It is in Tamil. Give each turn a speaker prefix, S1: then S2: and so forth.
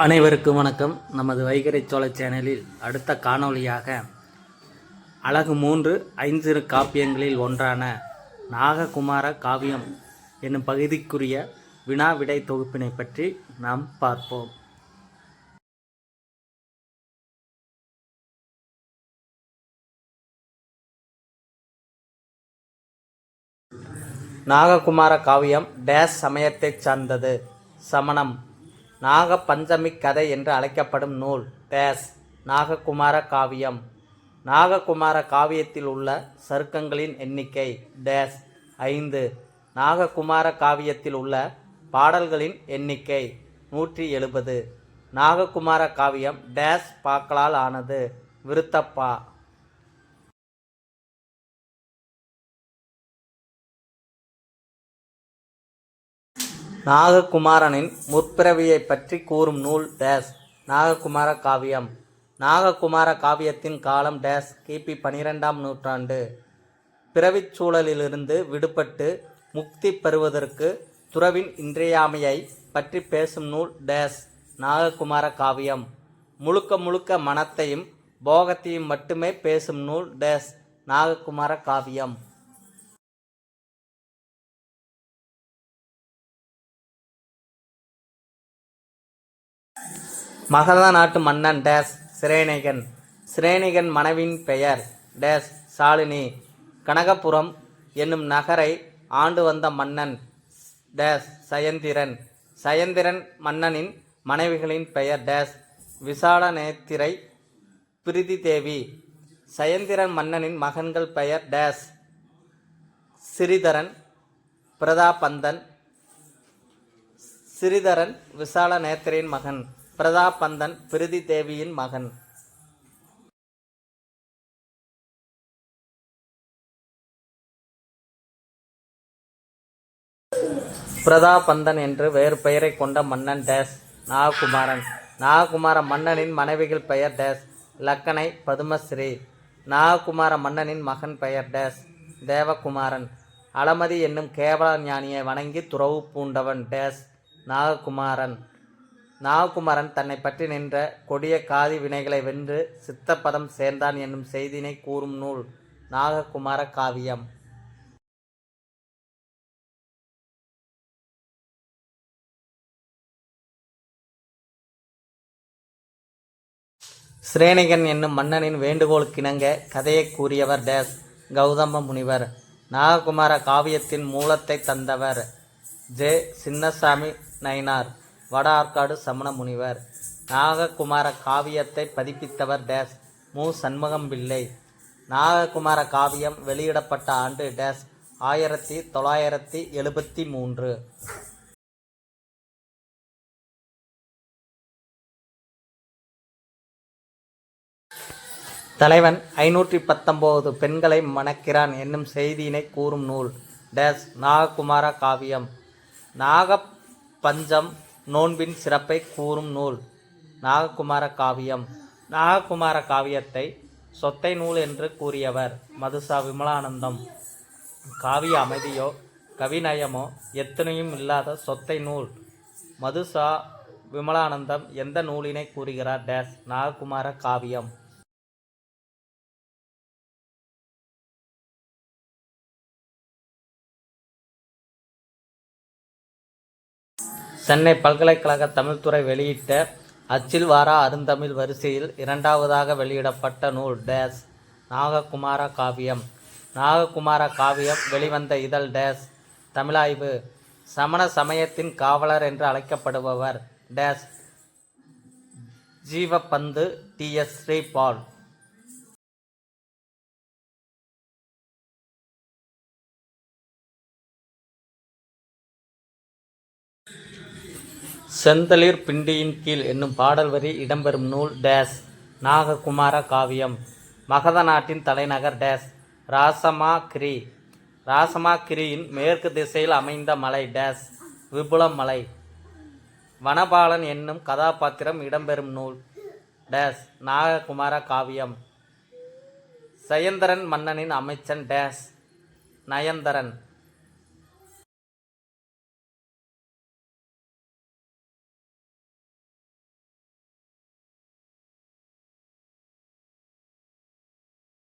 S1: அனைவருக்கும் வணக்கம். நமது வைகறை சோழ சேனலில் அடுத்த காணொளியாக அழகு 3 ஐஞ்சிறு காப்பியங்களில் ஒன்றான நாககுமார காவியம் என்னும் பகுதிக்குரிய வினா விடை தொகுப்பினை பற்றி நாம் பார்ப்போம். நாககுமார காவியம் டேஸ் சமயத்தைச் சார்ந்தது. சமணம். நாக பஞ்சமி கதை என்று அழைக்கப்படும் நூல் டேஸ் நாககுமார காவியம். நாககுமார காவியத்தில் உள்ள சருக்கங்களின் எண்ணிக்கை டேஸ் 5. நாககுமார காவியத்தில் உள்ள பாடல்களின் எண்ணிக்கை 170. நாககுமார காவியம் டேஸ் பாக்களால் ஆனது. விருத்தப்பா. நாககுமாரனின் முற்பிறவியை பற்றி கூறும் நூல் டேஸ் நாககுமார காவியம். நாககுமார காவியத்தின் காலம் டேஸ் கிபி 12ஆம் நூற்றாண்டு. பிறவிச் சூழலிலிருந்து விடுபட்டு முக்தி பெறுவதற்கு துறவின் இன்றியமையை பற்றி பேசும் நூல் டேஸ் நாககுமார காவியம். முழுக்க முழுக்க மனத்தையும் போகத்தையும் மட்டுமே பேசும் நூல் டேஸ் நாககுமார காவியம். மகத நாட்டு மன்னன் டேஸ் சிரேனிகன். சிரேனிகன் மனைவியின் பெயர் டேஸ் சாலினி. கனகபுரம் என்னும் நகரை ஆண்டு வந்த மன்னன் டேஸ் சயந்திரன். சயந்திரன் மன்னனின் மனைவிகளின் பெயர் டேஸ் விசாலநேத்திரை, பிரிதி தேவி. சயந்திரன் மன்னனின் மகன்கள் பெயர் டேஸ் சிறிதரன், பிரதாபந்தன். சிறிதரன் விசாலநேத்திரியின் மகன், பிரதாபந்தன் பிரிதி தேவியின் மகன். பிரதாபந்தன் என்று வேறு பெயரை கொண்ட மன்னன் டேஸ் நாககுமாரன். நாககுமார மன்னனின் மனைவிகள் பெயர் டேஸ் லக்கனை, பதுமஸ்ரீ. நாககுமார மன்னனின் மகன் பெயர் டேஸ் தேவகுமாரன். அலமதி என்னும் கேவல ஞானியை வணங்கி துறவு பூண்டவன் டேஸ் நாககுமாரன். நாககுமாரன் தன்னை பற்றி நின்ற கொடிய காதி வினைகளை வென்று சித்தப்பதம் சேர்ந்தான் என்னும் செய்தினை கூறும் நூல் நாககுமார காவியம். சிரேனிகன் என்னும் மன்னனின் வேண்டுகோளுக்கிணங்க கதையை கூறியவர் டேஸ் கௌதம முனிவர். நாககுமார காவியத்தின் மூலத்தை தந்தவர் ஜே சின்னசாமி நயினார், வட ஆற்காடு சமண முனிவர். நாககுமார காவியத்தை பதிப்பித்தவர் டேஸ் மு சண்முகம் பிள்ளை. நாககுமார காவியம் வெளியிடப்பட்ட ஆண்டு டேஸ் 1973. தலைவன் 519 பெண்களை மணக்கிறான் என்னும் செய்தியினை கூறும் நூல் டேஸ் நாககுமார காவியம். நாக பஞ்சம் நோன்பின் சிறப்பை கூறும் நூல் நாககுமார காவியம். நாககுமார காவியத்தை சொத்தை நூல் என்று கூறியவர் மதுசா விமலானந்தம். காவிய அமைதியோ கவிநயமோ எத்தனையும் இல்லாத சொத்தை நூல் மதுசா விமலானந்தம் எந்த நூலினை கூறுகிறார் டேஸ் நாககுமார காவியம். சென்னை பல்கலைக்கழக தமிழ்துறை வெளியிட்ட அச்சில் வாரா அருந்தமிழ் வரிசையில் 2வதாக வெளியிடப்பட்ட நூல் டேஸ் நாககுமார காவியம். நாககுமார காவியம் வெளிவந்த இதழ் டேஸ் தமிழாய்வு. சமண சமயத்தின் காவலர் என்று அழைக்கப்படுபவர் டேஸ் ஜீவபந்து டி.எஸ். ஸ்ரீபால். செந்தளிர் பிண்டியின் கீழ் என்னும் பாடல் வரி இடம்பெறும் நூல் டேஸ் நாககுமார காவியம். மகத நாட்டின் தலைநகர் டேஸ் ராசமாகிரி. ராசமாகிரியின் மேற்கு திசையில் அமைந்த மலை டேஸ் விபுலம் மலை. வனபாலன் என்னும் கதாபாத்திரம் இடம்பெறும் நூல் டேஸ் நாககுமார காவியம். சயந்திரன் மன்னனின் அமைச்சன் டேஸ் நயந்தரன்.